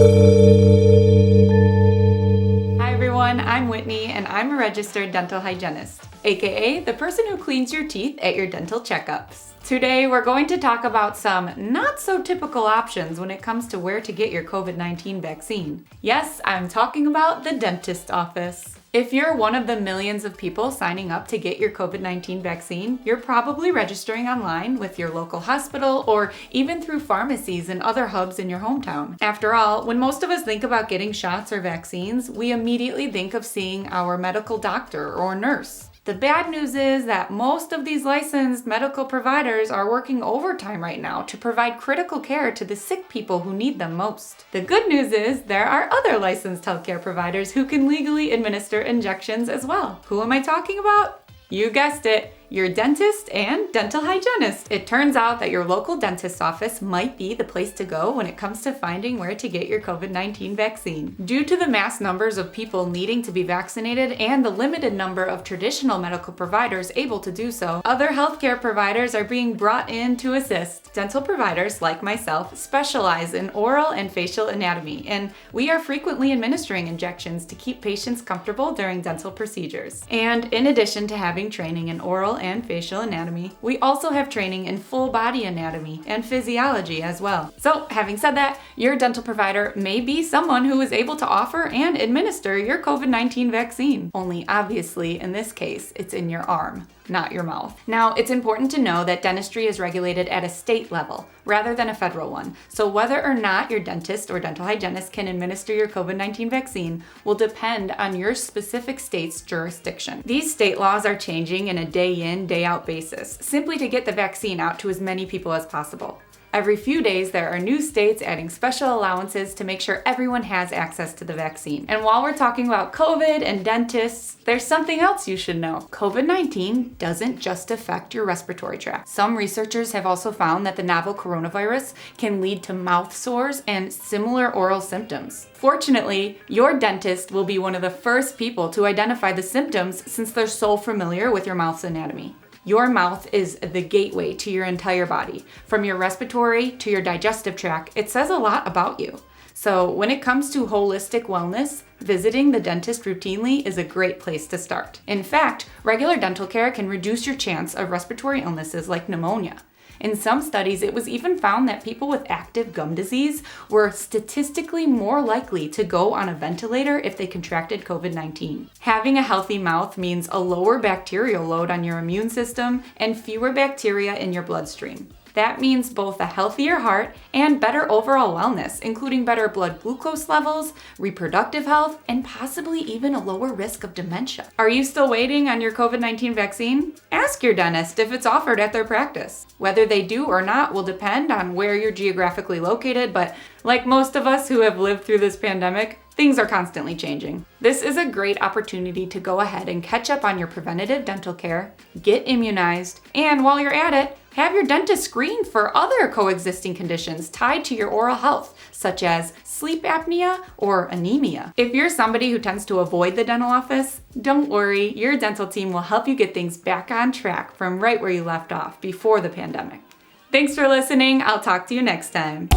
Hi everyone, I'm Whitney and I'm a registered dental hygienist, aka the person who cleans your teeth at your dental checkups. Today we're going to talk about some not so typical options when it comes to where to get your COVID-19 vaccine. Yes, I'm talking about the dentist's office. If you're one of the millions of people signing up to get your COVID-19 vaccine, you're probably registering online with your local hospital or even through pharmacies and other hubs in your hometown. After all, when most of us think about getting shots or vaccines, we immediately think of seeing our medical doctor or nurse. The bad news is that most of these licensed medical providers are working overtime right now to provide critical care to the sick people who need them most. The good news is there are other licensed healthcare providers who can legally administer injections as well. Who am I talking about? You guessed it, your dentist and dental hygienist. It turns out that your local dentist's office might be the place to go when it comes to finding where to get your COVID-19 vaccine. Due to the mass numbers of people needing to be vaccinated and the limited number of traditional medical providers able to do so, other healthcare providers are being brought in to assist. Dental providers, like myself, specialize in oral and facial anatomy, and we are frequently administering injections to keep patients comfortable during dental procedures. And in addition to having training in oral and facial anatomy, we also have training in full body anatomy and physiology as well. So, having said that, your dental provider may be someone who is able to offer and administer your COVID-19 vaccine. Only obviously, in this case, it's in your arm, not your mouth. Now, it's important to know that dentistry is regulated at a state level rather than a federal one. So whether or not your dentist or dental hygienist can administer your COVID-19 vaccine will depend on your specific state's jurisdiction. These state laws are changing in a day in, day out basis, simply to get the vaccine out to as many people as possible. Every few days, there are new states adding special allowances to make sure everyone has access to the vaccine. And while we're talking about COVID and dentists, there's something else you should know. COVID-19 doesn't just affect your respiratory tract. Some researchers have also found that the novel coronavirus can lead to mouth sores and similar oral symptoms. Fortunately, your dentist will be one of the first people to identify the symptoms since they're so familiar with your mouth's anatomy. Your mouth is the gateway to your entire body. From your respiratory to your digestive tract, it says a lot about you. So when it comes to holistic wellness, visiting the dentist routinely is a great place to start. In fact, regular dental care can reduce your chance of respiratory illnesses like pneumonia. In some studies, it was even found that people with active gum disease were statistically more likely to go on a ventilator if they contracted COVID-19. Having a healthy mouth means a lower bacterial load on your immune system and fewer bacteria in your bloodstream. That means both a healthier heart and better overall wellness, including better blood glucose levels, reproductive health, and possibly even a lower risk of dementia. Are you still waiting on your COVID-19 vaccine? Ask your dentist if it's offered at their practice. Whether they do or not will depend on where you're geographically located, but like most of us who have lived through this pandemic, things are constantly changing. This is a great opportunity to go ahead and catch up on your preventative dental care, get immunized, and while you're at it, have your dentist screen for other coexisting conditions tied to your oral health, such as sleep apnea or anemia. If you're somebody who tends to avoid the dental office, don't worry, your dental team will help you get things back on track from right where you left off before the pandemic. Thanks for listening. I'll talk to you next time.